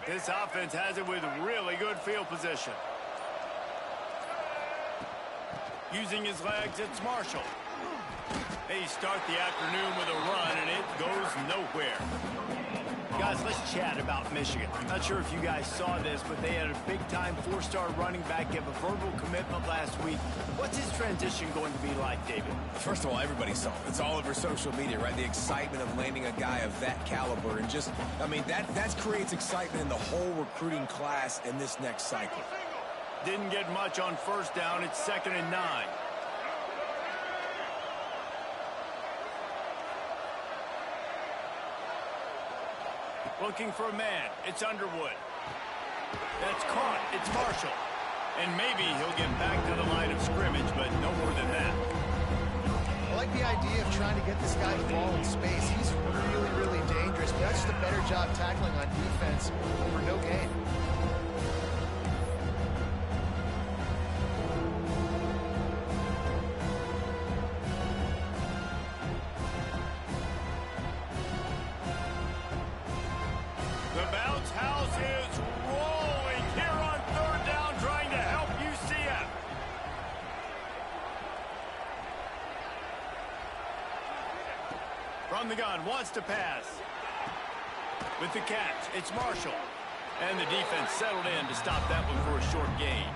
This offense has it with really good field position. Using his legs, it's Marshall. They start the afternoon with a run, and it goes nowhere. Guys, let's chat about Michigan. Not sure if you guys saw this, but they had a big-time four-star running back give a verbal commitment last week. What's his transition going to be like, David? First of all, everybody saw it. It's all over social media, right? The excitement of landing a guy of that caliber. And just, I mean, that creates excitement in the whole recruiting class in this next cycle. Didn't get much on first down. It's 2nd and 9. Looking for a man. It's Underwood. That's caught. It's Marshall. And maybe he'll get back to the line of scrimmage, but no more than that. I like the idea of trying to get this guy the ball in space. He's really, really dangerous, but that's just a better job tackling on defense over no gain. From the gun, wants to pass. With the catch, it's Marshall. And the defense settled in to stop that one for a short gain.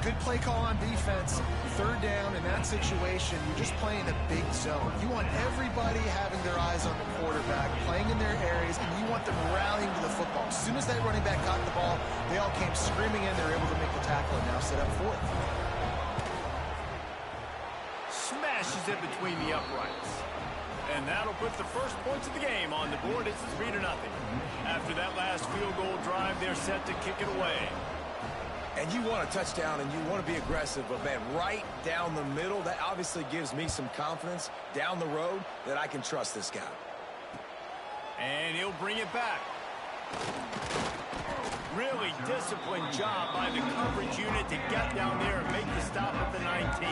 Good play call on defense. 3rd down in that situation, you're just playing a big zone. You want everybody having their eyes on the quarterback, playing in their areas, and you want them rallying to the football. As soon as that running back caught the ball, they all came screaming in. They were able to make the tackle and now set up 4th. Smashes it between the uprights. And that'll put the first points of the game on the board. It's 3-0. After that last field goal drive, they're set to kick it away. And you want a touchdown and you want to be aggressive, but man, right down the middle, that obviously gives me some confidence down the road that I can trust this guy. And he'll bring it back. Really disciplined job by the coverage unit to get down there and make the stop at the 19.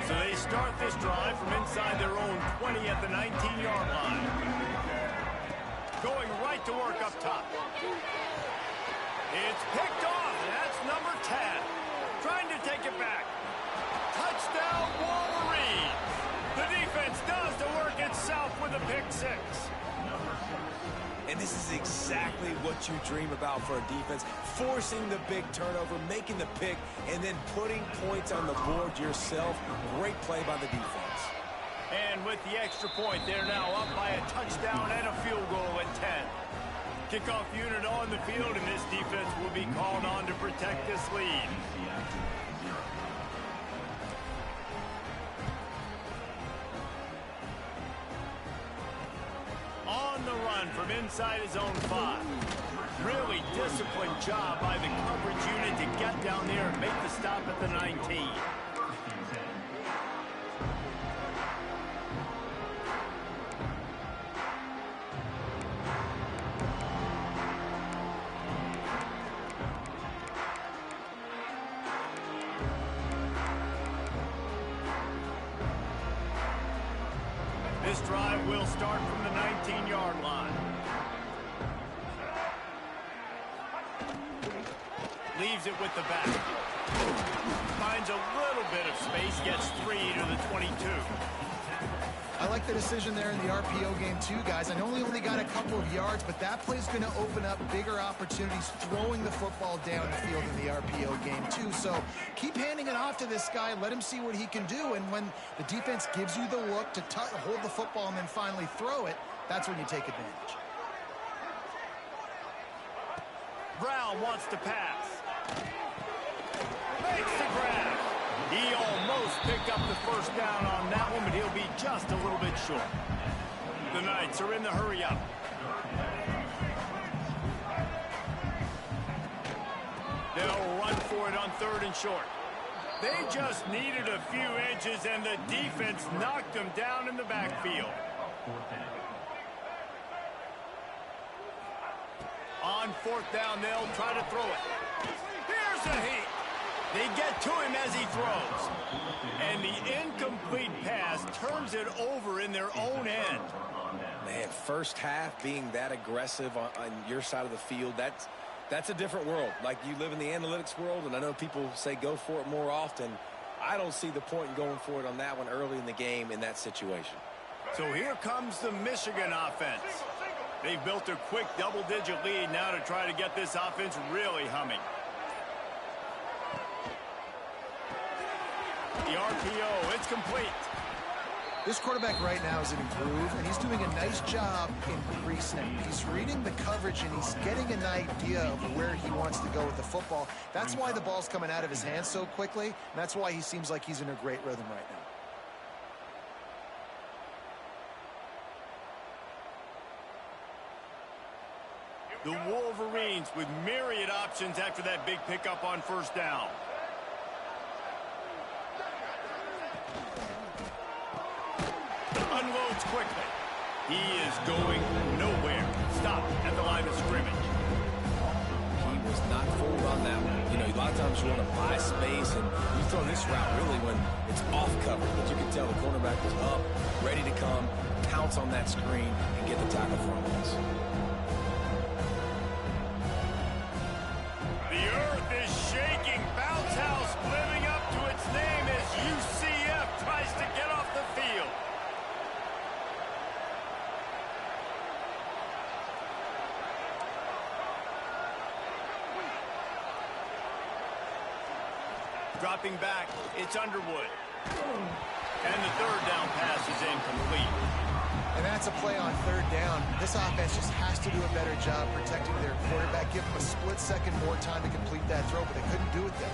So they start this drive from inside their own 20 at the 19-yard line. Going right to work up top. It's picked off, and that's number 10. Trying to take it back. Touchdown, Wolverines. The defense does the work itself with a pick 6. And this is exactly what you dream about for a defense. Forcing the big turnover, making the pick, and then putting points on the board yourself. Great play by the defense. And with the extra point, they're now up by a touchdown and a field goal at 10. Kickoff unit on the field, and this defense will be called on to protect this lead. On the run from inside his own 5. Really disciplined job by the coverage unit to get down there and make the stop at the 19. This drive will start from the 19-yard line. Leaves it with the back. Finds a little bit of space, gets 3 to the 22. I like the decision there in the RPO game too, guys. I know he only got a couple of yards, but that play's going to open up bigger opportunities throwing the football down the field in the RPO game too. So keep handing it off to this guy. Let him see what he can do. And when the defense gives you the look to hold the football and then finally throw it, that's when you take advantage. Brown wants to pass. Makes the grab. He almost picked up the first down on that one, but he'll be just a little bit short. The Knights are in the hurry-up. They'll run for it on 3rd and short. They just needed a few inches, and the defense knocked them down in the backfield. On 4th down, they'll try to throw it. Here's a heat. They get to him as he throws. And the incomplete pass turns it over in their own end. Man, first half being that aggressive on your side of the field, that's a different world. Like, you live in the analytics world, and I know people say go for it more often. I don't see the point in going for it on that one early in the game in that situation. So here comes the Michigan offense. They've built a quick double-digit lead now to try to get this offense really humming. The RPO, it's complete. This quarterback right now is in a groove, and he's doing a nice job in pre-snap. He's reading the coverage, and he's getting an idea of where he wants to go with the football. That's why the ball's coming out of his hands so quickly, and that's why he seems like he's in a great rhythm right now. The Wolverines with myriad options after that big pickup on first down. Unloads quickly. He is going nowhere. Stop at the line of scrimmage. He was not fooled on that one. You know, a lot of times you want to buy space, and you throw this route really when it's off cover. But you can tell the cornerback was up, ready to come, pounce on that screen, and get the tackle for him. The earth is shaking. Bounce House living up to its name as UCF tries to get off the field. Dropping back, it's Underwood. And the third down pass is incomplete. And that's a play on third down. This offense just has to do a better job protecting their quarterback. Give them a split second more time to complete that throw, but they couldn't do it there.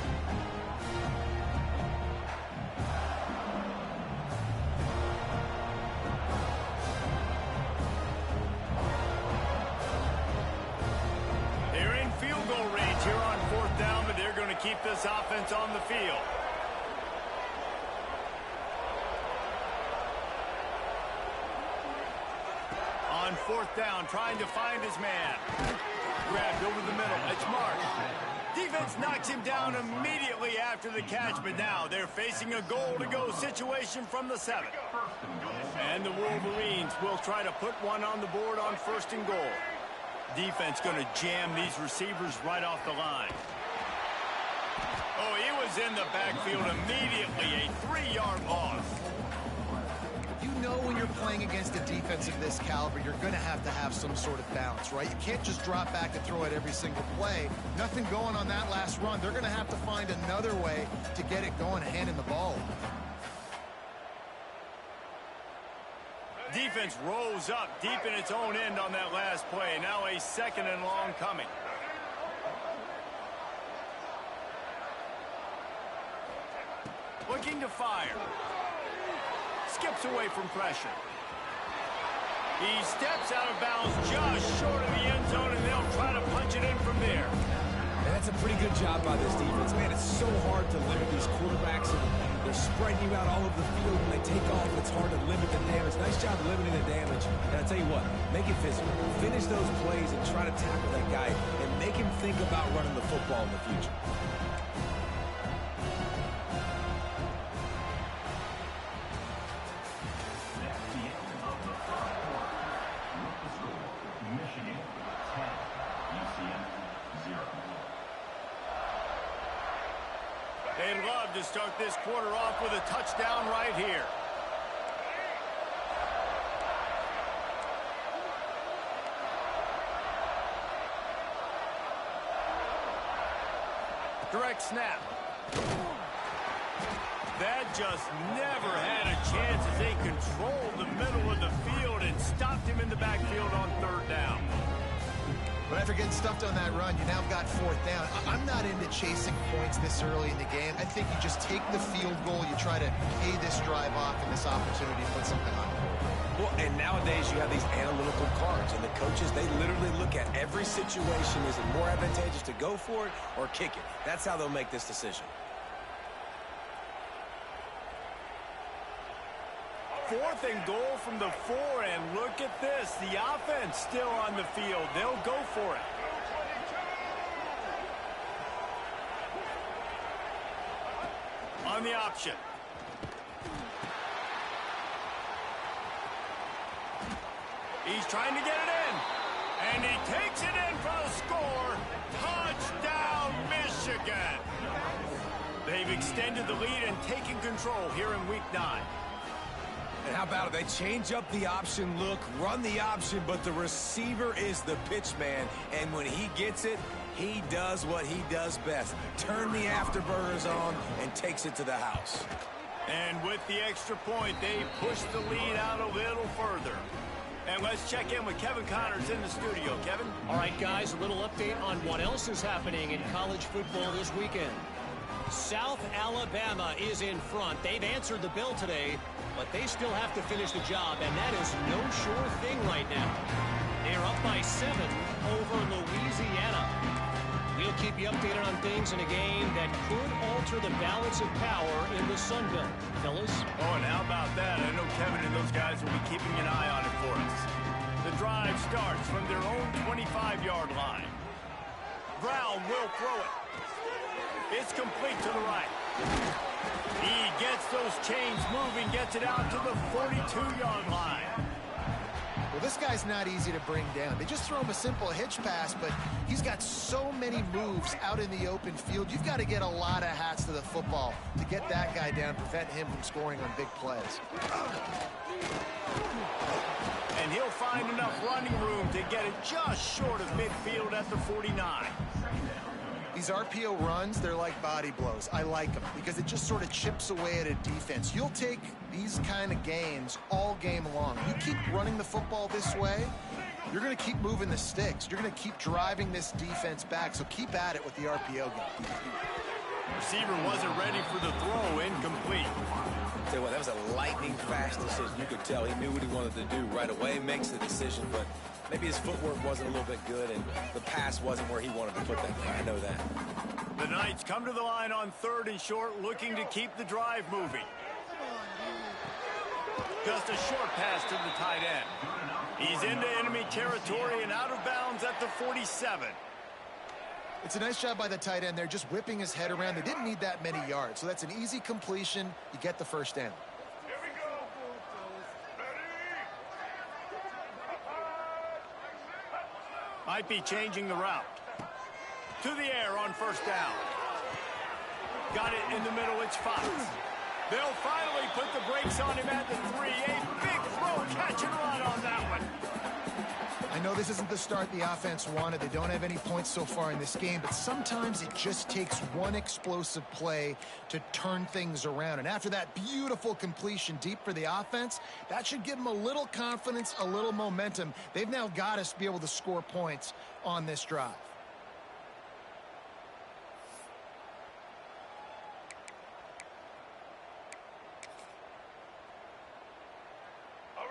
They're in field goal range here on fourth down, but they're going to keep this offense on the field. On fourth down, trying to find his man. Grabbed over the middle. It's Marsh. Defense knocks him down immediately after the catch, but now they're facing a goal-to-go situation from the 7. And the Wolverines will try to put one on the board on first and goal. Defense going to jam these receivers right off the line. Oh, he was in the backfield immediately. A 3-yard loss. You know when you're playing against a defense of this caliber, you're going to have some sort of balance, right? You can't just drop back and throw it every single play. Nothing going on that last run. They're going to have to find another way to get it going, handing the ball. Defense rose up deep in its own end on that last play. Now a second and long coming. Looking to fire. Skips away from pressure. He steps out of bounds just short of the end zone, and they'll try to punch it in from there. And that's a pretty good job by this defense. Man, it's so hard to limit these quarterbacks, and they're spreading you out all over the field. When they take off, it's hard to limit the damage. Nice job limiting the damage. And I tell you what, make it physical. Finish those plays and try to tackle that guy and make him think about running the football in the future. They'd love to start this quarter off with a touchdown right here. Direct snap. That just never had a chance as they controlled the middle of the field and stopped him in the backfield on third down. But after getting stuffed on that run, you now got fourth down. I'm not into chasing points this early in the game. I think you just take the field goal. You try to pay this drive off and this opportunity to put something on the board. Well, and nowadays you have these analytical cards, and the coaches, they literally look at every situation. Is it more advantageous to go for it or kick it? That's how they'll make this decision. Fourth and goal from the 4, and look at this. The offense still on the field. They'll go for it. run the option. He's trying to get it in. And he takes it in for the score. Touchdown, Michigan. They've extended the lead and taken control here in Week 9. And how about it? They change up the option look, run the option, but the receiver is the pitch man. And when he gets it, he does what he does best. Turn the afterburners on and takes it to the house. And with the extra point, they push the lead out a little further. And let's check in with Kevin Connors in the studio. Kevin? All right, guys, a little update on what else is happening in college football this weekend. South Alabama is in front. They've answered the bell today, but they still have to finish the job, and that is no sure thing right now. They're up by 7 over Louisiana. We'll keep you updated on things in a game that could alter the balance of power in the Sun Belt. Fellas? Oh, and how about that? I know Kevin and those guys will be keeping an eye on it for us. The drive starts from their own 25-yard line. Brown will throw it. It's complete to the right. He gets those chains moving, gets it out to the 42-yard line. Well, this guy's not easy to bring down. They just throw him a simple hitch pass, but he's got so many moves out in the open field. You've got to get a lot of hats to the football to get that guy down, prevent him from scoring on big plays. And he'll find enough running room to get it just short of midfield at the 49. These RPO runs, they're like body blows. I like them because it just sort of chips away at a defense. You'll take these kind of gains all game long. You keep running the football this way, you're going to keep moving the sticks. You're going to keep driving this defense back, so keep at it with the RPO game. Receiver wasn't ready for the throw, incomplete. Tell you what, that was a lightning-fast decision. You could tell he knew what he wanted to do right away, makes the decision, but maybe his footwork wasn't a little bit good, and the pass wasn't where he wanted to put that thing. I know that. The Knights come to the line on 3rd and short, looking to keep the drive moving. Just a short pass to the tight end. He's into enemy territory and out of bounds at the 47. It's a nice job by the tight end there, just whipping his head around. They didn't need that many yards, so that's an easy completion. You get the first down. Might be changing the route. To the air on 1st down. Got it in the middle, it's Fox. They'll finally put the brakes on him at the 3. A big throw, catch and run on that one. I know this isn't the start the offense wanted. They don't have any points so far in this game, but sometimes it just takes one explosive play to turn things around. And after that beautiful completion deep for the offense, that should give them a little confidence, a little momentum. They've now got us to be able to score points on this drive.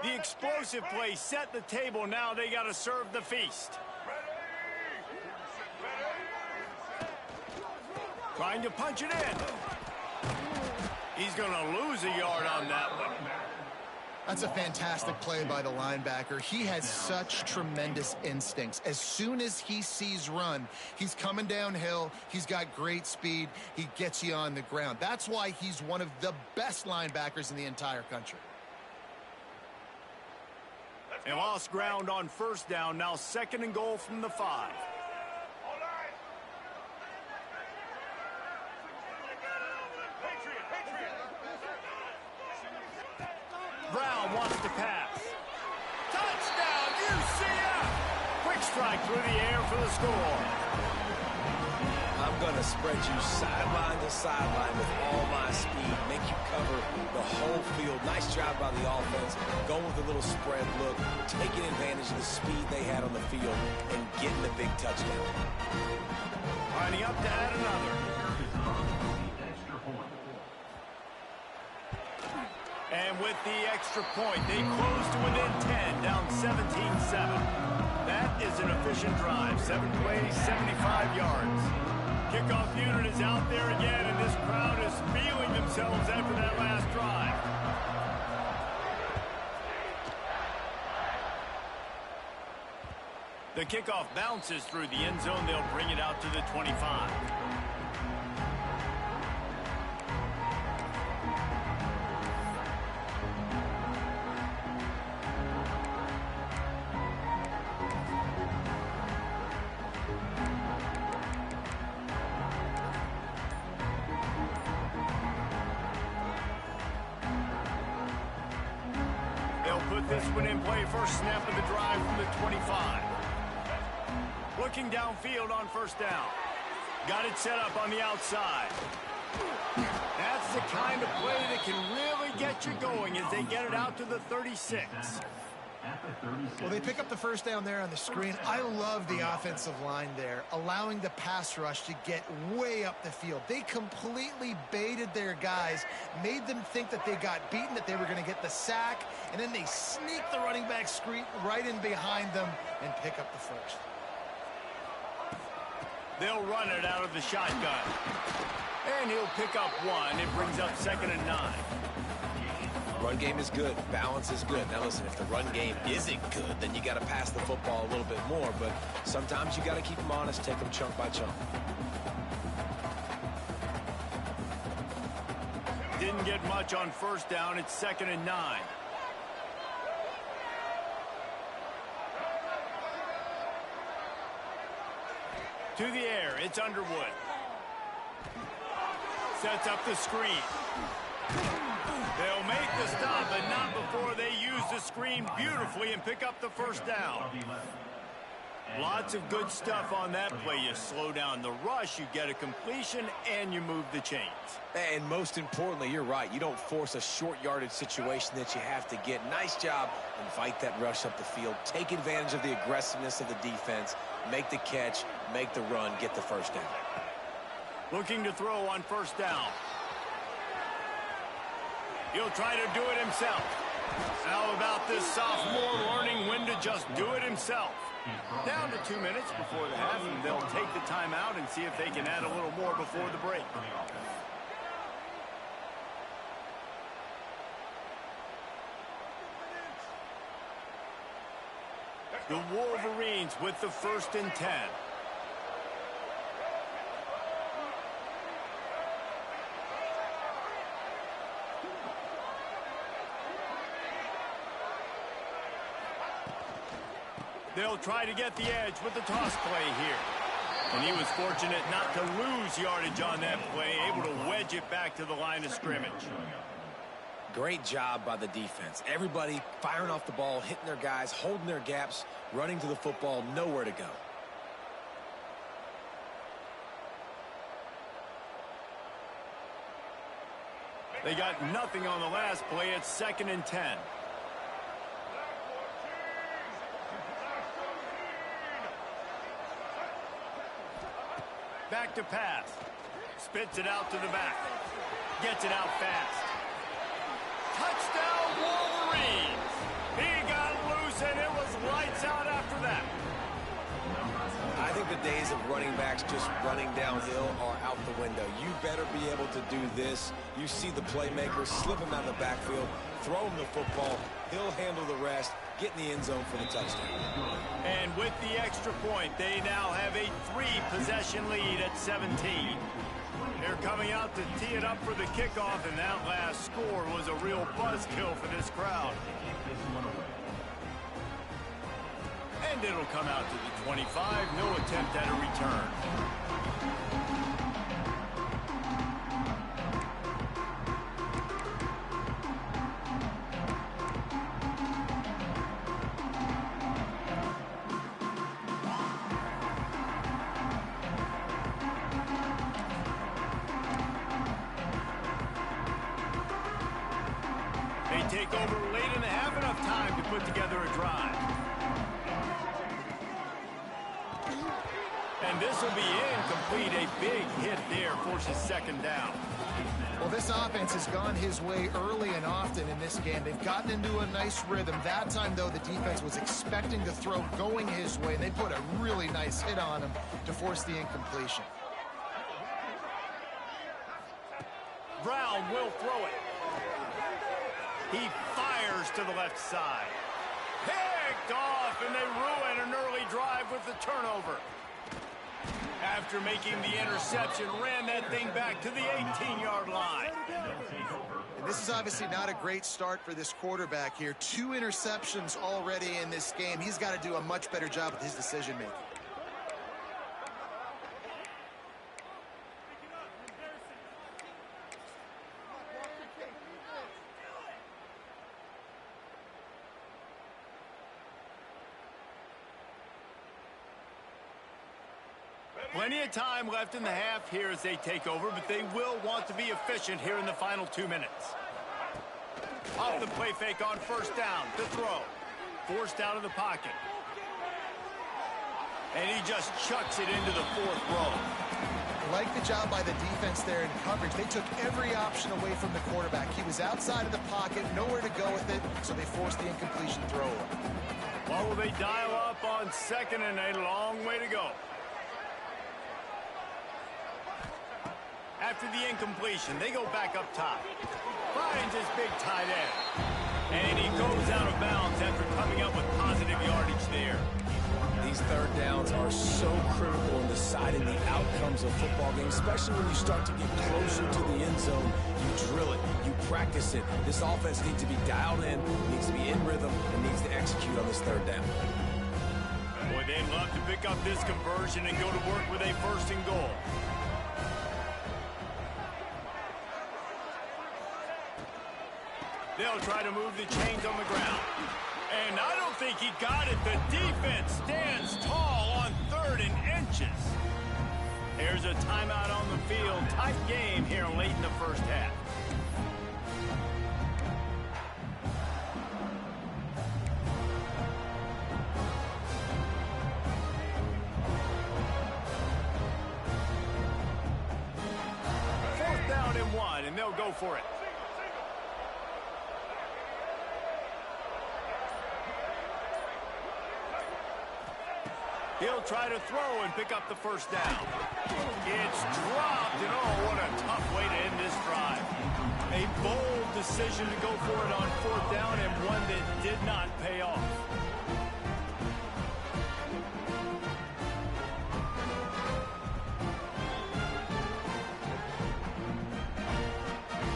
The explosive play set the table. Now they got to serve the feast. Trying to punch it in. He's going to lose a yard on that one. That's a fantastic play by the linebacker. He has such tremendous instincts. As soon as he sees run, he's coming downhill. He's got great speed. He gets you on the ground. That's why he's one of the best linebackers in the entire country. And lost ground on 1st down. Now 2nd and goal from the 5. Brown wants to pass. Touchdown, UCF! Quick strike through the air for the score. I'm going to spread you sideline to sideline with all my speed, make you cover the whole field. Nice job by the offense, going with a little spread look, taking advantage of the speed they had on the field, and getting the big touchdown. Lining up to add another. And with the extra point, they close to within 10, down 17-7. That is an efficient drive. 7 plays, 75 yards. Kickoff unit is out there again, and this crowd is feeling themselves after that last drive. The kickoff bounces through the end zone. They'll bring it out to the 25. with this one in play. First snap of the drive from the 25. Looking downfield on first down. Got it set up on the outside. That's the kind of play that can really get you going as they get it out to the 36. Well, they pick up the first down there on the screen. I love the offensive line there, allowing the pass rush to get way up the field. They completely baited their guys, made them think that they got beaten, that they were going to get the sack, and then they sneak the running back screen right in behind them and pick up the first. They'll run it out of the shotgun. And he'll pick up one. It brings up 2nd and 9. Run game is good. Balance is good. Now listen, if the run game isn't good, then you got to pass the football a little bit more. But sometimes you got to keep them honest, take them chunk by chunk. Didn't get much on first down. It's 2nd and 9. To the air, it's Underwood. Sets up the screen. They'll make the stop, but not before they use the screen beautifully and pick up the first down. Lots of good stuff on that play. You slow down the rush, you get a completion, and you move the chains. And most importantly, you're right. You don't force a short yardage situation that you have to get. Nice job. Invite that rush up the field. Take advantage of the aggressiveness of the defense. Make the catch, make the run, get the first down. Looking to throw on first down. He'll try to do it himself. How about this sophomore learning when to just do it himself? Down to 2 minutes before the half, and they'll take the timeout and see if they can add a little more before the break. The Wolverines with the 1st and 10. They'll try to get the edge with the toss play here. And he was fortunate not to lose yardage on that play, able to wedge it back to the line of scrimmage. Great job by the defense. Everybody firing off the ball, hitting their guys, holding their gaps, running to the football, nowhere to go. They got nothing on the last play. It's 2nd and 10. Back to pass. Spits it out to the back. Gets it out fast. Touchdown Wolverines! He got loose and it was lights out after that. I think the days of running backs just running downhill are out the window. You better be able to do this. You see the playmaker, slip him out of the backfield, throw him the football. He'll handle the rest, get in the end zone for the touchdown. And with the extra point, they now have a 3-possession lead at 17. They're coming out to tee it up for the kickoff, and that last score was a real buzzkill for this crowd. And it'll come out to the 25. No attempt at a return. They take over late and have enough time to put together a drive. And this will be incomplete. A big hit there forces 2nd down. Well, this offense has gone his way early and often in this game. They've gotten into a nice rhythm. That time, though, the defense was expecting the throw going his way, and they put a really nice hit on him to force the incompletion. Brown will throw it. He fires to the left side. Picked off, and they ruin an early drive with the turnover. After making the interception, ran that thing back to the 18-yard line. And this is obviously not a great start for this quarterback here. 2 interceptions already in this game. He's got to do a much better job with his decision-making. Plenty of time left in the half here as they take over, but they will want to be efficient here in the final 2 minutes. Off the play fake on first down to throw. Forced out of the pocket. And he just chucks it into the 4th row. Like the job by the defense there in coverage. They took every option away from the quarterback. He was outside of the pocket, nowhere to go with it, so they forced the incompletion throw. What will they dial up on 2nd and a long way to go? After the incompletion, they go back up top. Finds his big tight end. And he goes out of bounds after coming up with positive yardage there. These third downs are so critical in deciding the outcomes of football games, especially when you start to get closer to the end zone. You drill it, you practice it. This offense needs to be dialed in, needs to be in rhythm, and needs to execute on this third down. Boy, they'd love to pick up this conversion and go to work with a 1st and goal. They'll try to move the chains on the ground. And I don't think he got it. The defense stands tall on 3rd and inches. There's a timeout on the field. Tight game here late in the first half. Fourth down and 1, and they'll go for it. He'll try to throw and pick up the first down. It's dropped, and oh, what a tough way to end this drive. A bold decision to go for it on 4th down, and one that did not pay off.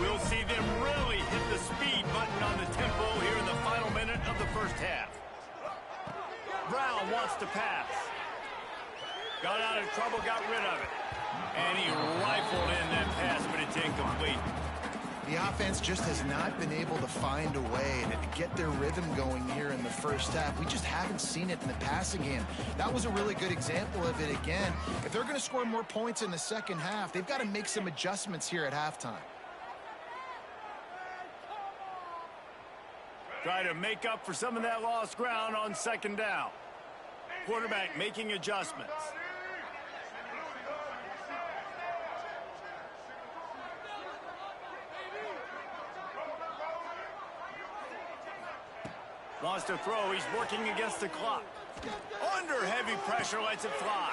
We'll see them really hit the speed button on the tempo here in the final minute of the first half. Brown wants to pass. Got out of trouble, got rid of it. And he rifled in that pass, but it's incomplete. The offense just has not been able to find a way to get their rhythm going here in the first half. We just haven't seen it in the passing game. That was a really good example of it again. If they're going to score more points in the second half, they've got to make some adjustments here at halftime. Try to make up for some of that lost ground on 2nd down. Quarterback making adjustments. Wants to throw. He's working against the clock. Under heavy pressure, lets it fly.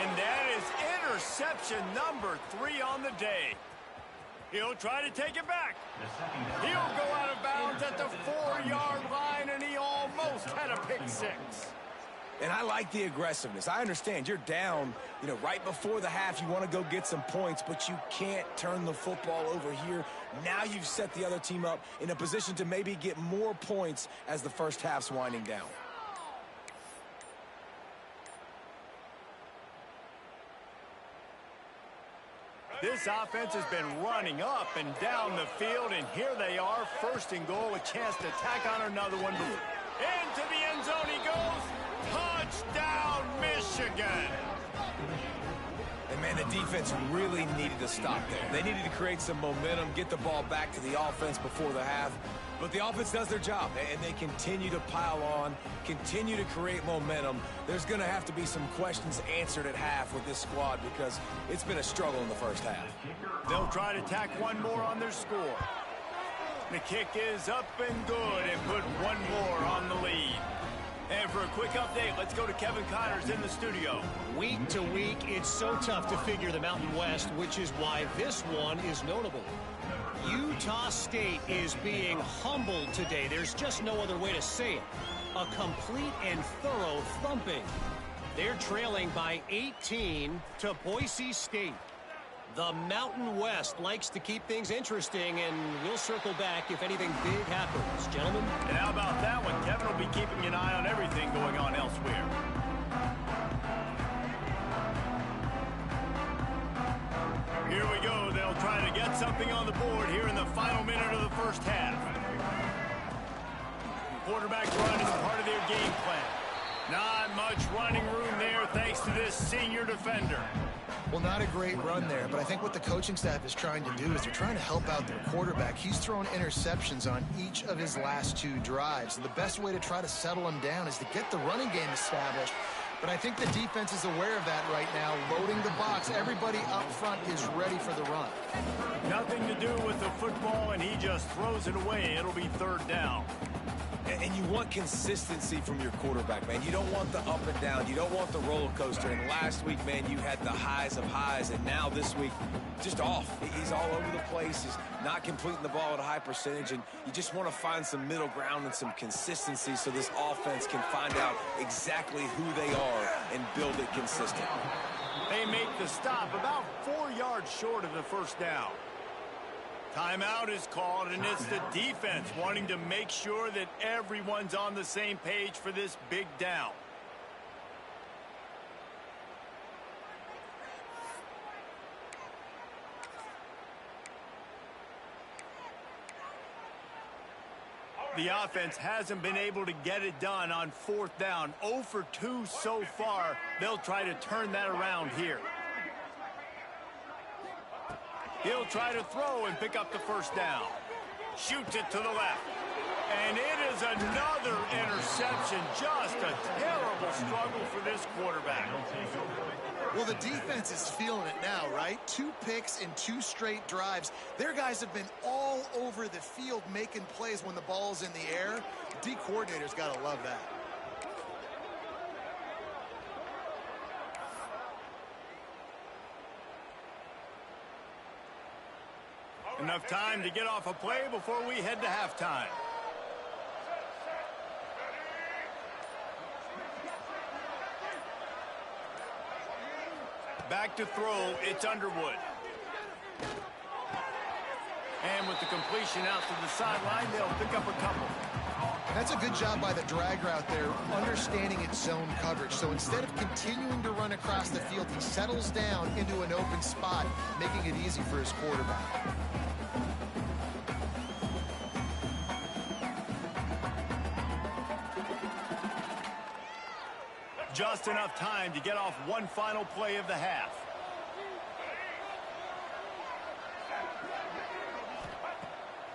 And that is interception number 3 on the day. He'll try to take it back. He'll go out of bounds at the 4-yard line, and he almost had a pick 6. And I like the aggressiveness. I understand you're down, right before the half. You want to go get some points, but you can't turn the football over here. Now you've set the other team up in a position to maybe get more points as the first half's winding down. This offense has been running up and down the field, and here they are, 1st and goal, a chance to tack on another one. Into the end zone he goes. Touchdown, Michigan. And, man, the defense really needed to stop there. They needed to create some momentum, get the ball back to the offense before the half. But the offense does their job, and they continue to pile on, continue to create momentum. There's going to have to be some questions answered at half with this squad because it's been a struggle in the first half. They'll try to tack one more on their score. The kick is up and good and put one more on the lead. And for a quick update, let's go to Kevin Connors in the studio. Week to week, it's so tough to figure the Mountain West, which is why this one is notable. Utah State is being humbled today. There's just no other way to say it. A complete and thorough thumping. They're trailing by 18 to Boise State. The Mountain West likes to keep things interesting, and we'll circle back if anything big happens. Gentlemen? And how about that one? Kevin will be keeping an eye on everything going on elsewhere. Here we go. They'll try to get something on the board here in the final minute of the first half. Quarterback run is part of their game plan. Not much running room there thanks to this senior defender. Well, not a great run there, but I think what the coaching staff is trying to do is they're trying to help out their quarterback. He's thrown interceptions on each of his last 2 drives. And the best way to try to settle him down is to get the running game established. But I think the defense is aware of that right now, loading the box. Everybody up front is ready for the run. Nothing to do with the football, and he just throws it away. It'll be 3rd down. And you want consistency from your quarterback, man. You don't want the up and down. You don't want the roller coaster. And last week, man, you had the highs of highs. And now this week, just off. He's all over the place. He's not completing the ball at a high percentage. And you just want to find some middle ground and some consistency so this offense can find out exactly who they are and build it consistent. They make the stop about 4 yards short of the 1st down. Timeout is called, and it's the defense wanting to make sure that everyone's on the same page for this big down. The offense hasn't been able to get it done on 4th down. 0 for 2 so far. They'll try to turn that around here. He'll try to throw and pick up the 1st down. Shoots it to the left. And it is another interception. Just a terrible struggle for this quarterback. Well, the defense is feeling it now, right? 2 picks in 2 straight drives. Their guys have been all over the field making plays when the ball's in the air. D coordinator's got to love that. Enough time to get off a play before we head to halftime. Back to throw, it's Underwood. And with the completion out to the sideline, they'll pick up a couple. That's a good job by the drag route there, understanding its zone coverage. So instead of continuing to run across the field, he settles down into an open spot, making it easy for his quarterback. Just enough time to get off one final play of the half.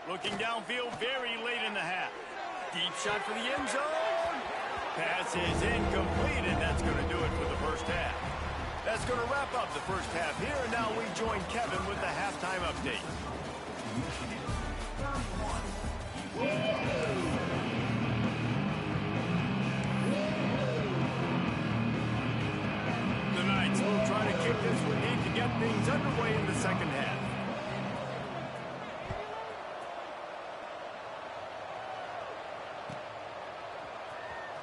Looking downfield very late in the half. Deep shot for the end zone. Pass is incomplete, and that's going to do it for the 1st half. That's going to wrap up the 1st half here, and now we join Kevin with the halftime update. The Knights will try to kick this one deep to get things underway in the 2nd half.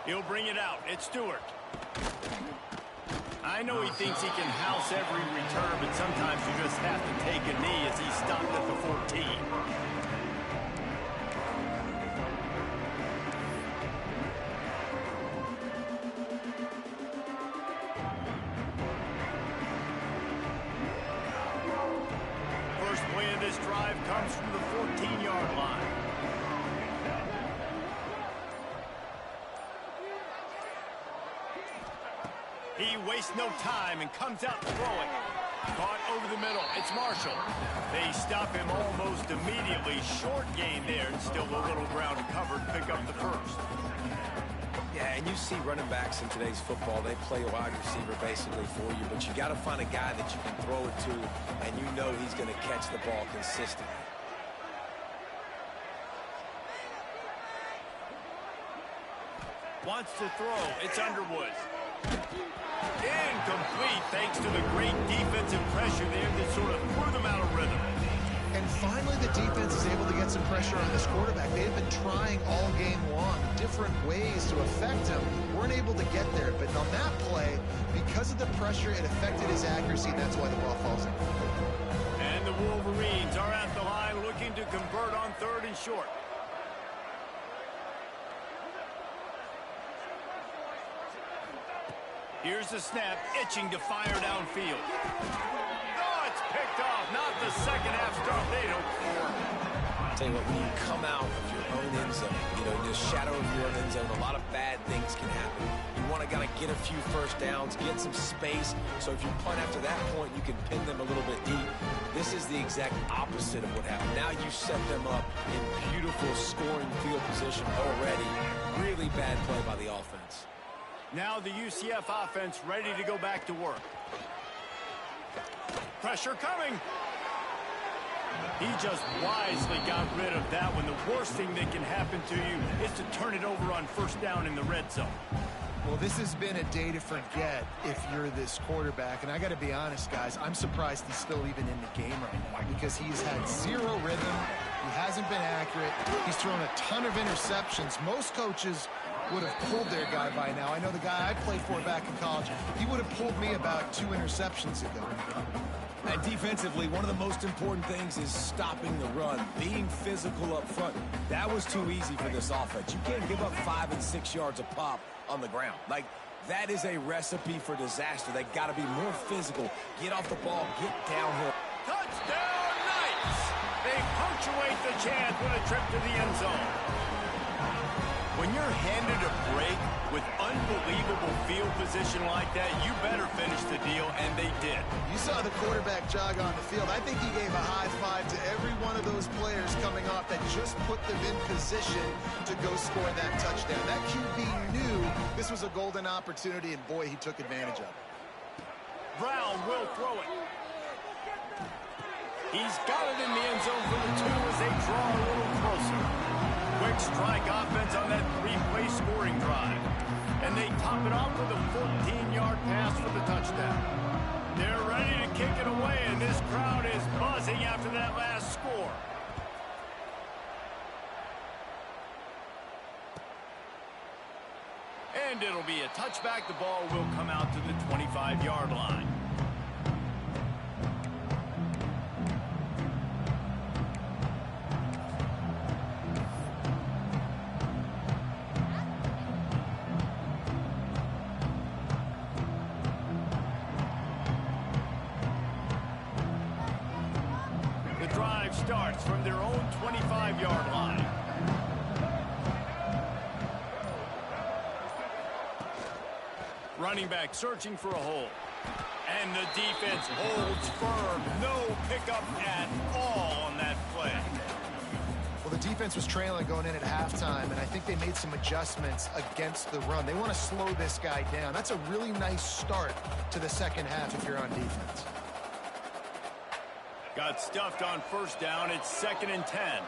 He'll bring it out. It's Stewart. I know he thinks he can house every return, but sometimes you just have to take a knee as he stopped at the 14. First play of this drive comes from the 14-yard line. He wastes no time and comes out throwing. Caught over the middle. It's Marshall. They stop him almost immediately. Short gain there, and still a little ground covered. Pick up the 1st. Yeah, and you see running backs in today's football, they play a wide receiver basically for you, but you got to find a guy that you can throw it to, and you know he's going to catch the ball consistently. Wants to throw. It's Underwood. Incomplete thanks to the great defensive pressure there that sort of threw them out of rhythm. And finally, the defense is able to get some pressure on this quarterback. They've been trying all game long different ways to affect him. Weren't able to get there, but on that play, because of the pressure, it affected his accuracy, and that's why the ball falls in. And the Wolverines are at the line looking to convert on 3rd and short. Here's the snap, itching to fire downfield. Oh, it's picked off. Not the 2nd half start they'd hoped for. Tell you what, when you come out of your own end zone, you know, in the shadow of your own end zone, a lot of bad things can happen. You want to kind of get a few first downs, get some space, so if you punt after that point, you can pin them a little bit deep. This is the exact opposite of what happened. Now you set them up in beautiful scoring field position already. Really bad play by the offense. Now the UCF offense ready to go back to work. Pressure coming. He just wisely got rid of that one. The worst thing that can happen to you is to turn it over on first down in the red zone. Well, this has been a day to forget if you're this quarterback. And I got to be honest, guys, I'm surprised he's still even in the game right now because he's had zero rhythm. He hasn't been accurate. He's thrown a ton of interceptions. Most coaches would have pulled their guy by now. I know the guy I played for back in college, he would have pulled me about 2 interceptions ago. And defensively, one of the most important things is stopping the run, being physical up front. That was too easy for this offense. You can't give up 5 and 6 yards a pop on the ground. Like, that is a recipe for disaster. They got to be more physical. Get off the ball, get downhill. Touchdown, Knights! They punctuate the chance with a trip to the end zone. When you're handed a break with unbelievable field position like that, you better finish the deal, and they did. You saw the quarterback jog on the field. I think he gave a high five to every one of those players coming off that just put them in position to go score that touchdown. That QB knew this was a golden opportunity, and boy, he took advantage of it. Brown will throw it. He's got it in the end zone for the 2 as they draw a little closer. Quick strike offense on that 3-play scoring drive. And they top it off with a 14-yard pass for the touchdown. They're ready to kick it away, and this crowd is buzzing after that last score. And it'll be a touchback. The ball will come out to the 25-yard line. Starts from their own 25-yard line. Running back searching for a hole. And the defense holds firm. No pickup at all on that play. Well, the defense was trailing going in at halftime, and I think they made some adjustments against the run. They want to slow this guy down. That's a really nice start to the second half if you're on defense. Got stuffed on first down. It's 2nd and 10.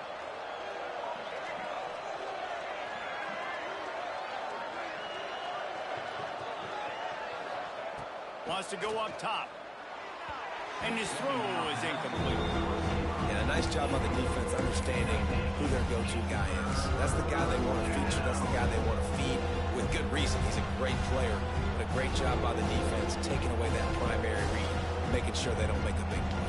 Wants to go up top. And his throw is incomplete. Yeah, nice job on the defense understanding who their go-to guy is. That's the guy they want to feature. That's the guy they want to feed with good reason. He's a great player. But a great job by the defense taking away that primary read, making sure they don't make a big play.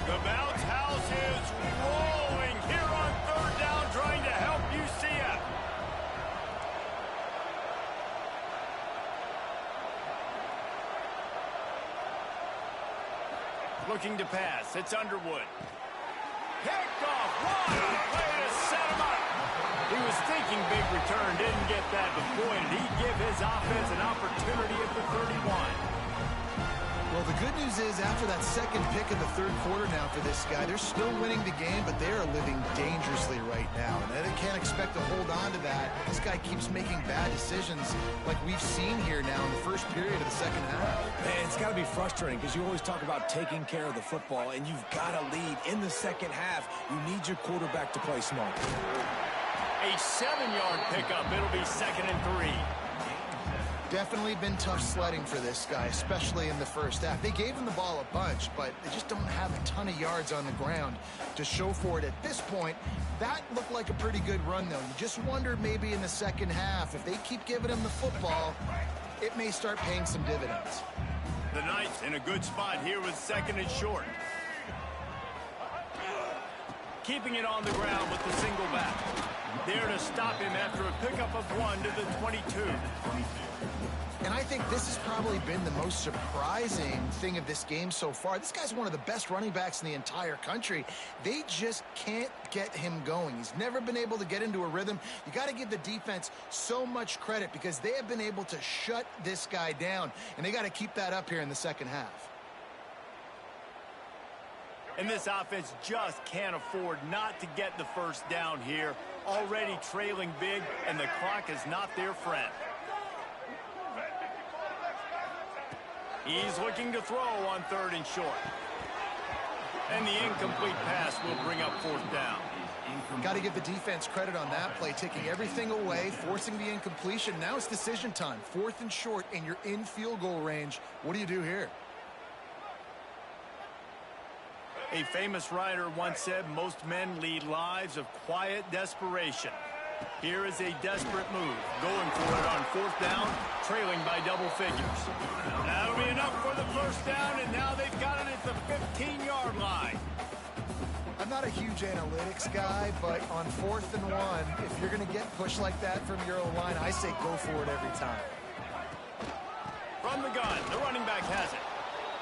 The bounce house is rolling here on 3rd down, trying to help UCF. Looking to pass. It's Underwood. Picked off. What a play to set him up. He was thinking big return, didn't get that, but boy, did he give his offense an opportunity at the 31. Well, the good news is after that second pick of the 3rd quarter now for this guy, they're still winning the game, but they are living dangerously right now. And they can't expect to hold on to that. This guy keeps making bad decisions like we've seen here now in the first period of the second half. Man, it's got to be frustrating because you always talk about taking care of the football, and you've got to lead in the second half. You need your quarterback to play smart. A 7-yard pickup. It'll be 2nd and 3. Definitely been tough sledding for this guy, especially in the first half. They gave him the ball a bunch, but they just don't have a ton of yards on the ground to show for it at this point. That looked like a pretty good run, though. You just wonder maybe in the second half, if they keep giving him the football, it may start paying some dividends. The Knights in a good spot here with 2nd and short. Keeping it on the ground with the single back. there to stop him after a pickup of 1 to the 22. And I think this has probably been the most surprising thing of this game so far. This guy's one of the best running backs in the entire country. They just can't get him going. He's never been able to get into a rhythm. You got to give the defense so much credit because they have been able to shut this guy down, and they got to keep that up here in the second half. And this offense just can't afford not to get the first down here. Already trailing big, and the clock is not their friend. He's looking to throw on 3rd and short. And the incomplete pass will bring up 4th down. Got to give the defense credit on that play, taking everything away, forcing the incompletion. Now it's decision time. 4th and short, and you're in field goal range. What do you do here? A famous writer once said, most men lead lives of quiet desperation. Here is a desperate move, going for it on 4th down, trailing by double figures. That'll be enough for the first down, and now they've got it at the 15-yard line. I'm not a huge analytics guy, but on 4th and 1, if you're going to get pushed like that from your own line, I say go for it every time. From the gun, the running back has it.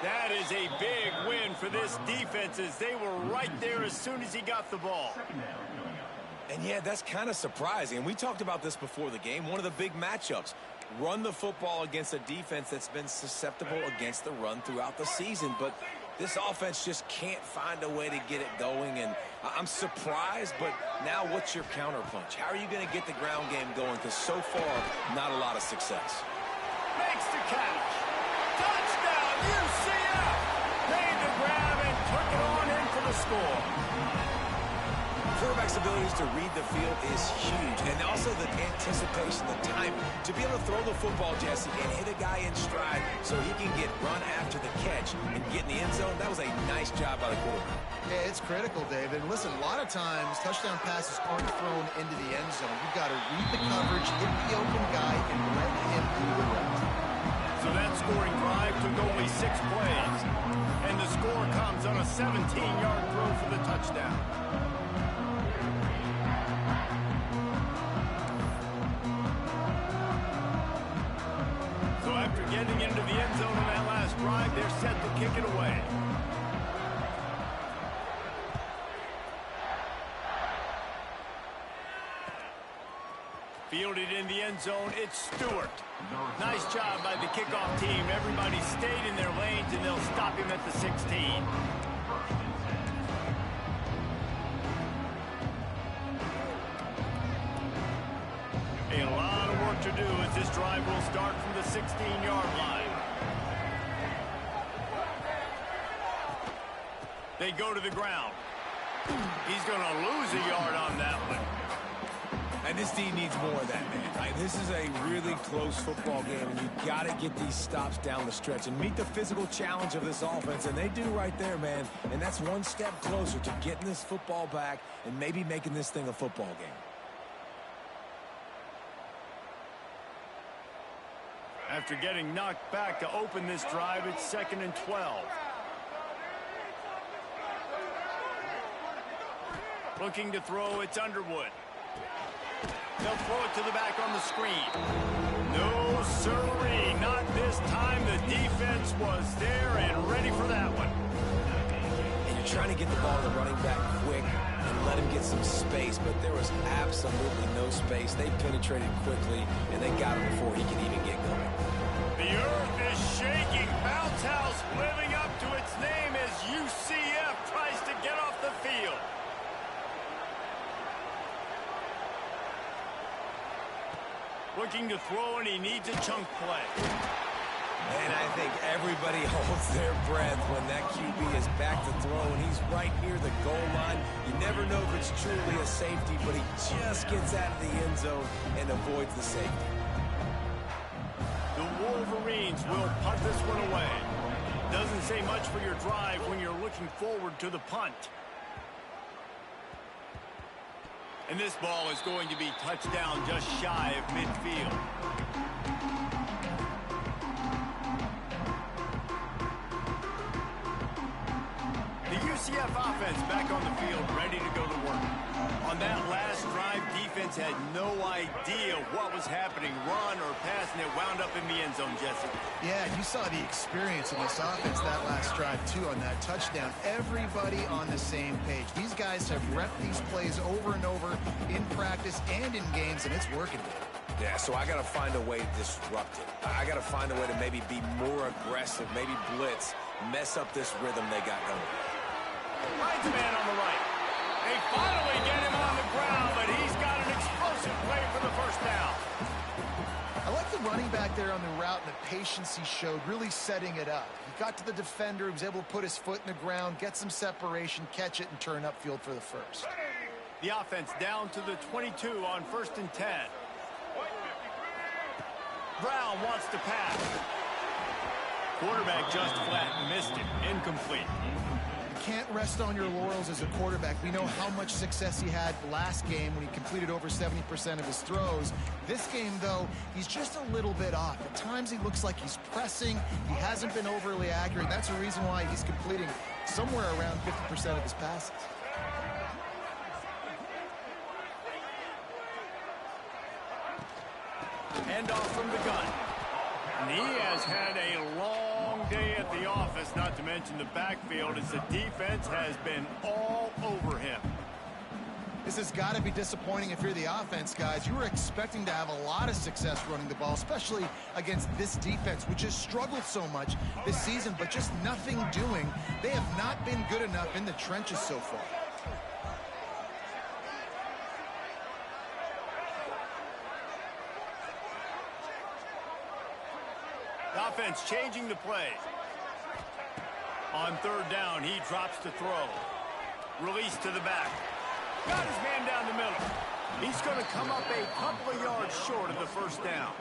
That is a big win for this defense as they were right there as soon as he got the ball. And yeah, that's kind of surprising. And we talked about this before the game. One of the big matchups. Run the football against a defense that's been susceptible against the run throughout the season. But this offense just can't find a way to get it going. And I'm surprised, but now what's your counterpunch? How are you going to get the ground game going? Because so far, not a lot of success. Makes the catch. Touchdown, UCF! Made the grab and took it on in for the score. Quarterback's abilities to read the field is huge, and also the anticipation, the timing. To be able to throw the football, Jesse, and hit a guy in stride so he can get run after the catch and get in the end zone, that was a nice job by the quarterback. Yeah, it's critical, David. And listen, a lot of times touchdown passes aren't thrown into the end zone. You've got to read the coverage, hit the open guy, and let him do the rest. So that scoring drive took only 6 plays, and the score comes on a 17-yard throw for the touchdown. So after getting into the end zone on that last drive, they're set to kick it away. Fielded in the end zone, it's Stewart. Nice job by the kickoff team. Everybody stayed in their lanes, and they'll stop him at the 16. A lot of work to do as this drive will start from the 16-yard line. They go to the ground. He's going to lose a yard on that one. And this team needs more of that, man. Right? This is a really close football game, and you've got to get these stops down the stretch and meet the physical challenge of this offense, and they do right there, man. And that's one step closer to getting this football back and maybe making this thing a football game. After getting knocked back to open this drive, it's 2nd and 12. Looking to throw, it's Underwood. They'll throw it to the back on the screen. No, sirree, not this time. The defense was there and ready for that one. And you're trying to get the ball to the running back quick and let him get some space, but there was absolutely no space. They penetrated quickly, and they got him before he could even get going. The earth is shaking. Bounce House living up to its name as UCF tries to get off the field. Looking to throw, and he needs a chunk play. And I think everybody holds their breath when that QB is back to throw, and he's right near the goal line. You never know if it's truly a safety, but he just gets out of the end zone and avoids the safety. The Wolverines will punt this one away. Doesn't say much for your drive when you're looking forward to the punt. And this ball is going to be touched down just shy of midfield. The UCF UCF offense back on the field, ready to go to work. On that last drive, defense had no idea what was happening, run or pass, and it wound up in the end zone, Jesse. Yeah, you saw the experience in this offense that last drive, too, on that touchdown. Everybody on the same page. These guys have repped these plays over and over in practice and in games, and it's working. Yeah, so I got to find a way to disrupt it. I got to find a way to maybe be more aggressive, maybe blitz, mess up this rhythm they got going. Finds a man on the right. They finally get him on the ground, but he's got an explosive play for the first down. I like the running back there on the route and the patience he showed, really setting it up. He got to the defender, he was able to put his foot in the ground, get some separation, catch it, and turn upfield for the first. The offense down to the 22 on 1st and 10. Brown wants to pass. Quarterback just flat missed it. Incomplete. You can't rest on your laurels as a quarterback. We know how much success he had last game when he completed over 70% of his throws. This game, though, he's just a little bit off. At times he looks like he's pressing. He hasn't been overly accurate. That's the reason why he's completing somewhere around 50% of his passes. Handoff from the gun. And he has had a long day at the office, not to mention the backfield, as the defense has been all over him. This has got to be disappointing if you're the offense, guys. You were expecting to have a lot of success running the ball, especially against this defense, which has struggled so much this season, but just nothing doing. They have not been good enough in the trenches so far. The offense changing the play. On 3rd down, he drops to throw. Release to the back. Got his man down the middle. He's going to come up a couple of yards short of the first down.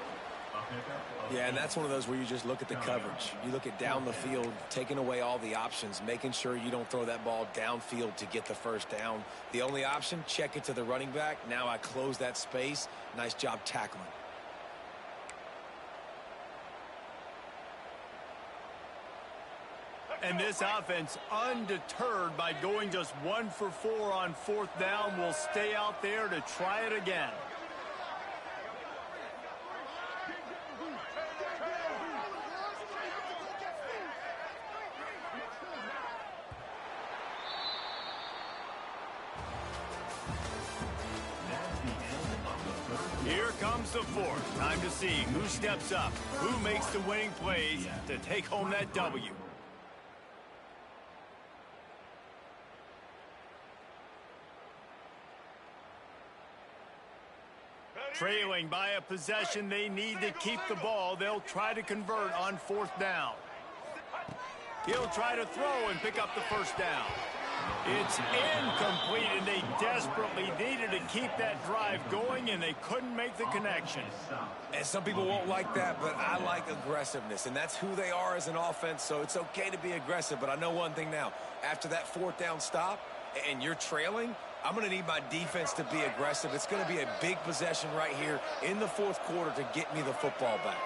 Yeah, and that's one of those where you just look at the coverage. You look at down the field, taking away all the options, making sure you don't throw that ball downfield to get the first down. The only option, check it to the running back. Now I close that space. Nice job tackling. And this offense, undeterred by going just 1 for 4 on 4th down, will stay out there to try it again. Here comes the 4th. Time to see who steps up, who makes the winning plays to take home that W. Trailing by a possession, they need to keep the ball. They'll try to convert on 4th down. He'll try to throw and pick up the first down. It's incomplete, and they desperately needed to keep that drive going, and they couldn't make the connection. And some people won't like that, but I like aggressiveness, and that's who they are as an offense, so it's okay to be aggressive. But I know one thing now. After that 4th down stop, and you're trailing, I'm going to need my defense to be aggressive. It's going to be a big possession right here in the 4th quarter to get me the football back.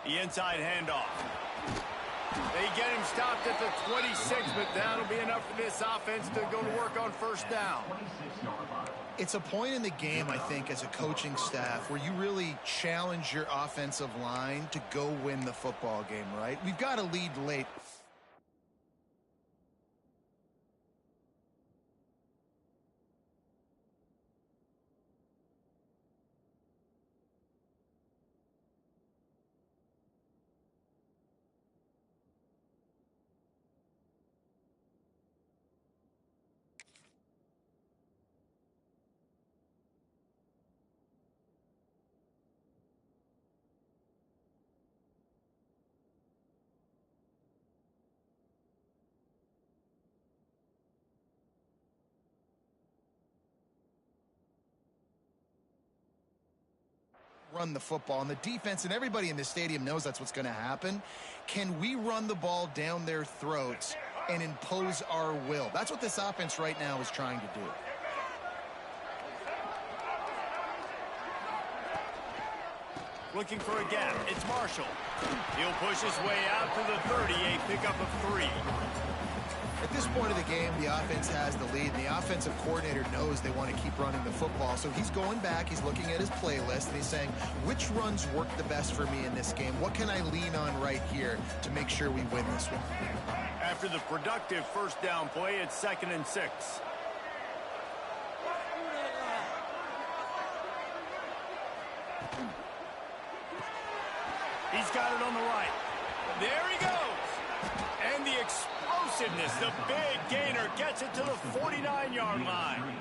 The inside handoff. They get him stopped at the 26, but that'll be enough for this offense to go to work on 1st down. It's a point in the game, I think, as a coaching staff where you really challenge your offensive line to go win the football game, right? We've got to lead late. Run the football, and the defense and everybody in this stadium knows that's what's going to happen. Can we run the ball down their throats and impose our will? That's what this offense right now is trying to do. Looking for a gap. It's Marshall. He'll push his way out to the 30, a pickup of 3. At this point of the game, the offense has the lead, and the offensive coordinator knows they want to keep running the football. So he's going back, he's looking at his playlist, and he's saying, which runs work the best for me in this game? What can I lean on right here to make sure we win this one? After the productive first down play, it's 2nd and 6. He's got it on the right. There he goes. And the explosiveness, the big gainer gets it to the 49-yard line.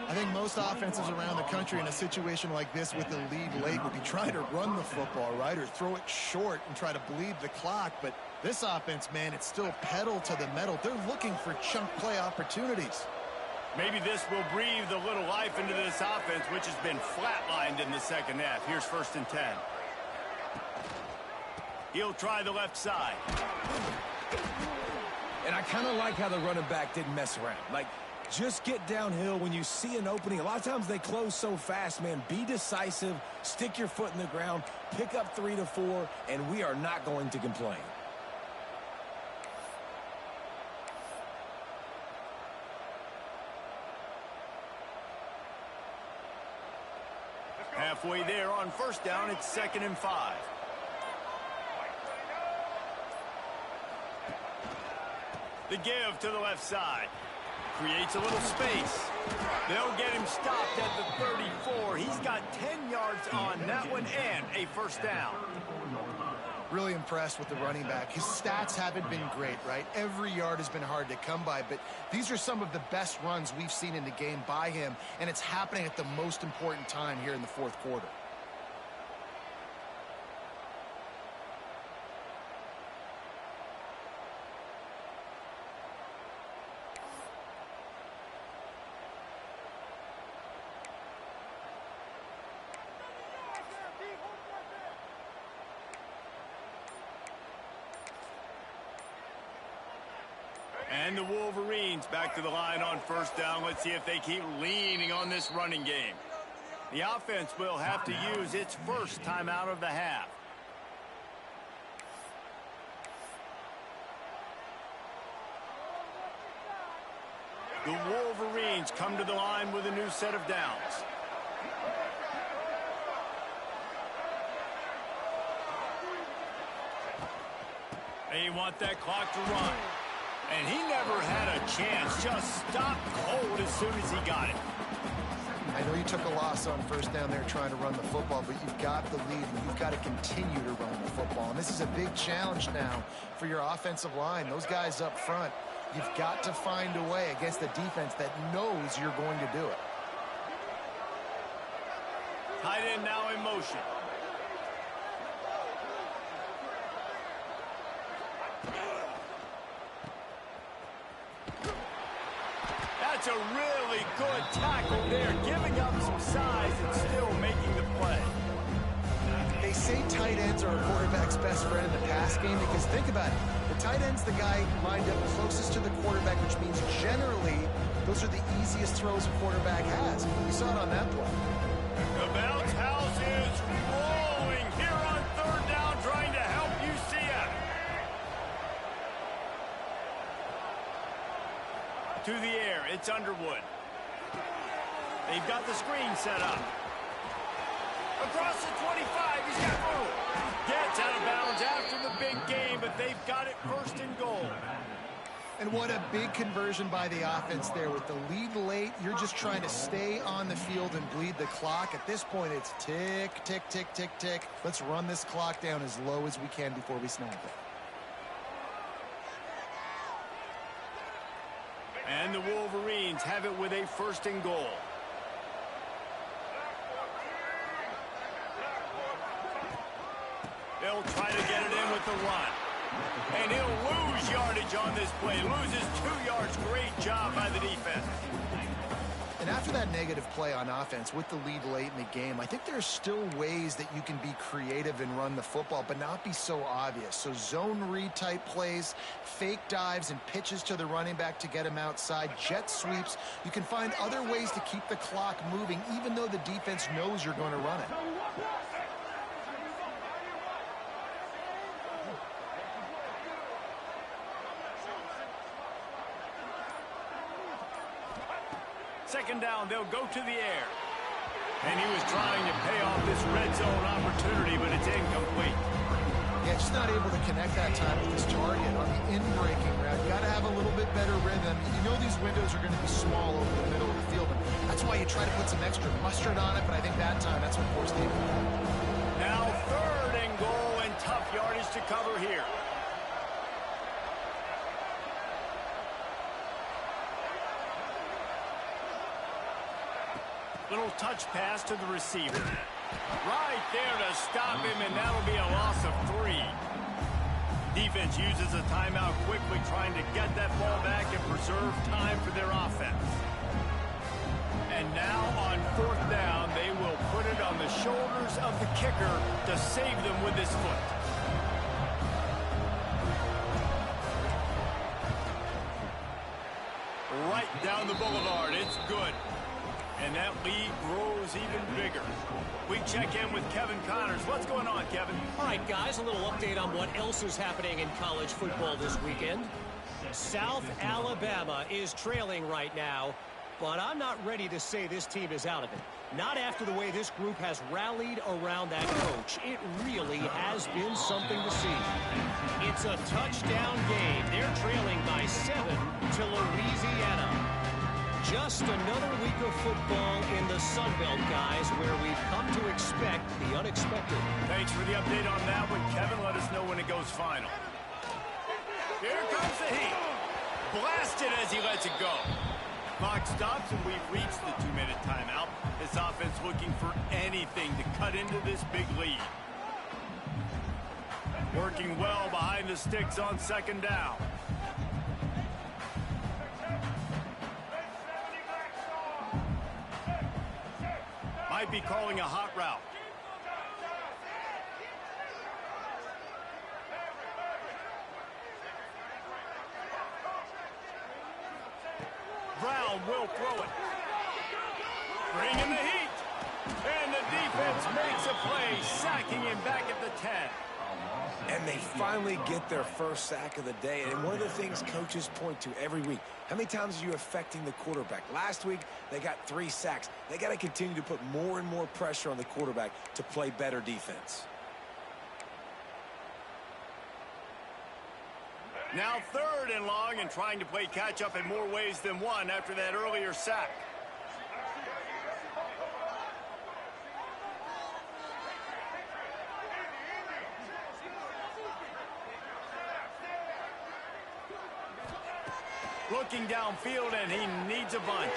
I think most offenses around the country in a situation like this with the lead late would be trying to run the football, right, or throw it short and try to bleed the clock. But this offense, man, it's still pedal to the metal. They're looking for chunk play opportunities. Maybe this will breathe a little life into this offense, which has been flatlined in the second half. Here's 1st and 10. He'll try the left side. And I kind of like how the running back didn't mess around. Like, just get downhill when you see an opening. A lot of times they close so fast, man. Be decisive, stick your foot in the ground, pick up 3 to 4, and we are not going to complain. Halfway there on 1st down, it's 2nd and 5. The give to the left side. Creates a little space. They'll get him stopped at the 34. He's got 10 yards on that one and a 1st down. Really impressed with the running back. His stats haven't been great, right? Every yard has been hard to come by, but these are some of the best runs we've seen in the game by him, and it's happening at the most important time here in the 4th quarter. And the Wolverines back to the line on 1st down. Let's see if they keep leaning on this running game. The offense will have to use its first timeout of the half. The Wolverines come to the line with a new set of downs. They want that clock to run. And he never had a chance. Just stopped cold as soon as he got it. I know you took a loss on 1st down there trying to run the football, but you've got the lead, and you've got to continue to run the football. And this is a big challenge now for your offensive line. Those guys up front, you've got to find a way against a defense that knows you're going to do it. Tight end now in motion. That's a really good tackle there, giving up some size and still making the play. They say tight ends are a quarterback's best friend in the pass game because think about it. The tight end's the guy lined up closest to the quarterback, which means generally those are the easiest throws a quarterback has. We saw it on that play. The bounce house is rolling here on 3rd down, trying to help UCF. To the air, it's Underwood. They've got the screen set up. Across the 25, he's got room. Gets out of bounds after the big game, but they've got it 1st and goal. And what a big conversion by the offense there. With the lead late, you're just trying to stay on the field and bleed the clock. At this point, it's tick, tick, tick, tick, tick. Let's run this clock down as low as we can before we snap it. And the Wolverines have it with a 1st and goal. They'll try to get it in with the run. And he'll lose yardage on this play. Loses 2 yards. Great job by the defense. And after that negative play on offense with the lead late in the game, I think there's still ways that you can be creative and run the football, but not be so obvious. So zone read type plays, fake dives and pitches to the running back to get him outside, jet sweeps. You can find other ways to keep the clock moving, even though the defense knows you're going to run it. second down, they'll go to the air. And he was trying to pay off this red zone opportunity, but it's incomplete. Yeah, just not able to connect that time with his target on the in-breaking route. Got to have a little bit better rhythm. You know these windows are going to be small over the middle of the field, and that's why you try to put some extra mustard on it, but I think that time that's what forced the incomplete. Now 3rd and goal, and tough yardage to cover here. Little touch pass to the receiver. Right there to stop him, and that'll be a loss of 3. Defense uses a timeout quickly, trying to get that ball back and preserve time for their offense. And now on 4th down, they will put it on the shoulders of the kicker to save them with his foot. Right down the boulevard. It's good. And that lead grows even bigger. We check in with Kevin Connors. What's going on, Kevin? All right, guys, a little update on what else is happening in college football this weekend. South Alabama is trailing right now, but I'm not ready to say this team is out of it. Not after the way this group has rallied around that coach. It really has been something to see. It's a touchdown game. They're trailing by 7 to Louisiana. Just another week of football in the Sun Belt, guys, where we've come to expect the unexpected. Thanks for the update on that one, Kevin. Let us know when it goes final. Here comes the heat. Blasted as he lets it go. Clock stops, and we've reached the 2-minute timeout. This offense looking for anything to cut into this big lead. Working well behind the sticks on 2nd down. Might be calling a hot route. Brown will throw it. Bringing the heat. And the defense makes a play, sacking him back at the 10. And they finally get their first sack of the day. And one of the things coaches point to every week, how many times are you affecting the quarterback? Last week, they got 3 sacks. They got to continue to put more and more pressure on the quarterback to play better defense. Now 3rd and long, and trying to play catch-up in more ways than one after that earlier sack. Looking downfield, and he needs a bunch.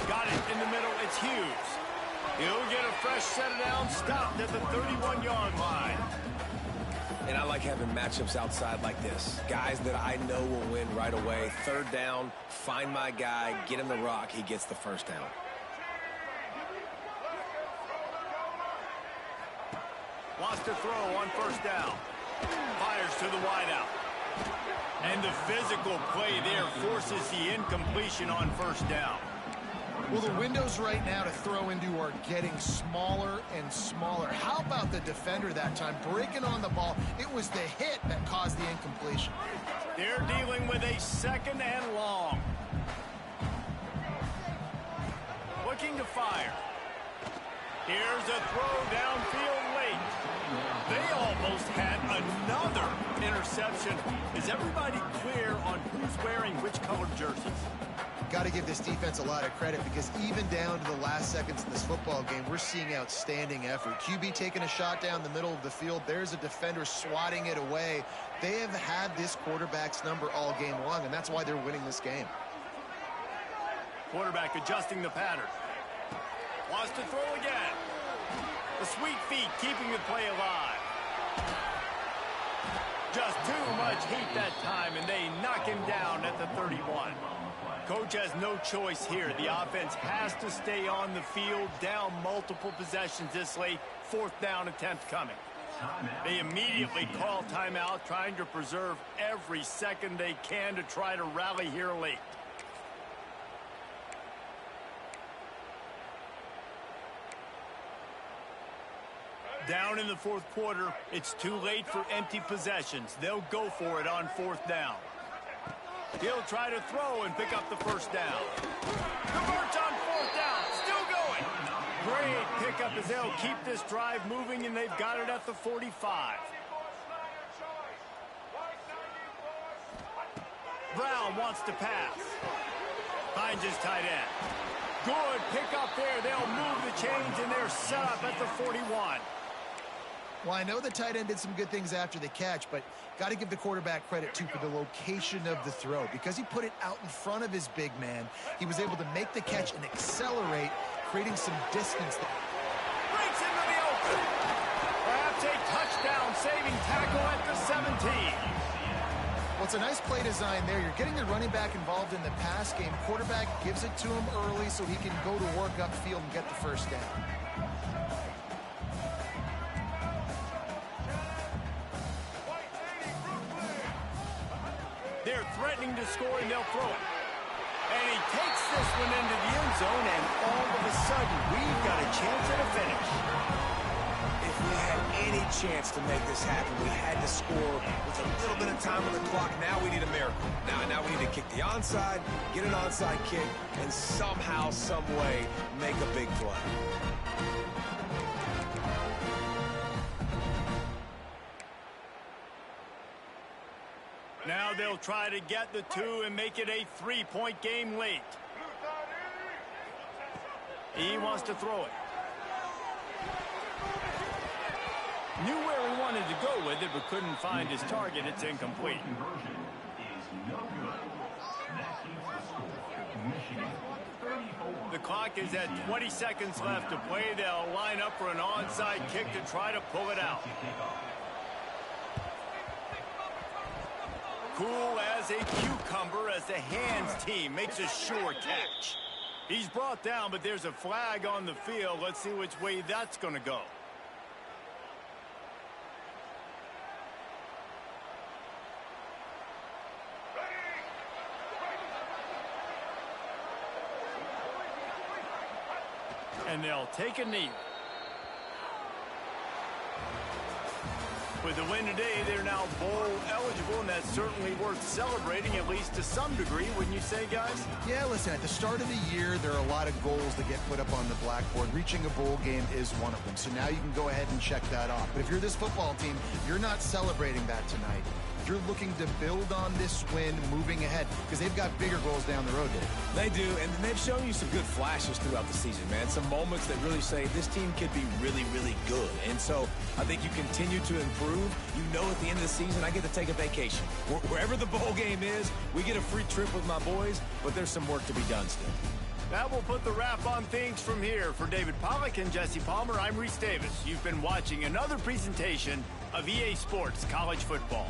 Got it in the middle. It's Hughes. He'll get a fresh set of downs, stopped at the 31-yard line. And I like having matchups outside like this. Guys that I know will win right away. 3rd down, find my guy, get him the rock, he gets the 1st down. Wants to throw on 1st down. Fires to the wideout. And the physical play there forces the incompletion on 1st down. Well, the windows right now to throw into are getting smaller and smaller. How about the defender that time breaking on the ball? It was the hit that caused the incompletion. They're dealing with a 2nd and long. Looking to fire. Here's a throw downfield late. They almost had another interception. Is everybody clear on who's wearing which colored jerseys? Got to give this defense a lot of credit, because even down to the last seconds of this football game, we're seeing outstanding effort. QB taking a shot down the middle of the field. There's a defender swatting it away. They have had this quarterback's number all game long, and that's why they're winning this game. Quarterback adjusting the pattern. Wants to throw again. The sweet feet keeping the play alive. Just too much heat that time, and they knock him down at the 31. Coach has no choice here. The offense has to stay on the field, down multiple possessions this late. 4th down attempt coming. They immediately call timeout, trying to preserve every second they can to try to rally here late. Down in the 4th quarter, it's too late for empty possessions. They'll go for it on 4th down. He'll try to throw and pick up the first down. Converts on fourth down. Still going. Great pickup as they'll keep this drive moving, and they've got it at the 45. Brown wants to pass. Finds his tight end. Good pickup there. They'll move the chains, and they're set up at the 41. Well, I know the tight end did some good things after the catch, but got to give the quarterback credit, too, for the location of the throw. Because he put it out in front of his big man, he was able to make the catch and accelerate, creating some distance. Breaks into the open. Perhaps a touchdown-saving tackle at the 17. Well, it's a nice play design there. You're getting the running back involved in the pass game. Quarterback gives it to him early so he can go to work upfield and get the first down. They're threatening to score, and they'll throw it. And he takes this one into the end zone, and all of a sudden, we've got a chance at a finish. If we had any chance to make this happen, we had to score with a little bit of time on the clock. Now we need a miracle. Now we need to kick the onside, get an onside kick, and somehow, some way, make a big play. Now they'll try to get the two and make it a 3-point game late. He wants to throw it. Knew where he wanted to go with it, but couldn't find his target. It's incomplete. The clock is at 20 seconds left to play. They'll line up for an onside kick to try to pull it out. Cool as a cucumber as the hands team makes a sure catch. He's brought down, but there's a flag on the field. Let's see which way that's going to go. And they'll take a knee. With the win today, they're now bowl eligible, and that's certainly worth celebrating, at least to some degree, wouldn't you say, guys? Yeah, listen, at the start of the year, there are a lot of goals that get put up on the blackboard. Reaching a bowl game is one of them. So now you can go ahead and check that off. But if you're this football team, you're not celebrating that tonight. You're looking to build on this win moving ahead because they've got bigger goals down the road, Dave. They do, and they've shown you some good flashes throughout the season, man. Some moments that really say this team could be really, really good. And so I think you continue to improve. You know at the end of the season, I get to take a vacation. Wherever the bowl game is, we get a free trip with my boys, but there's some work to be done still. That will put the wrap on things from here. For David Pollack and Jesse Palmer, I'm Reese Davis. You've been watching another presentation of EA Sports College Football.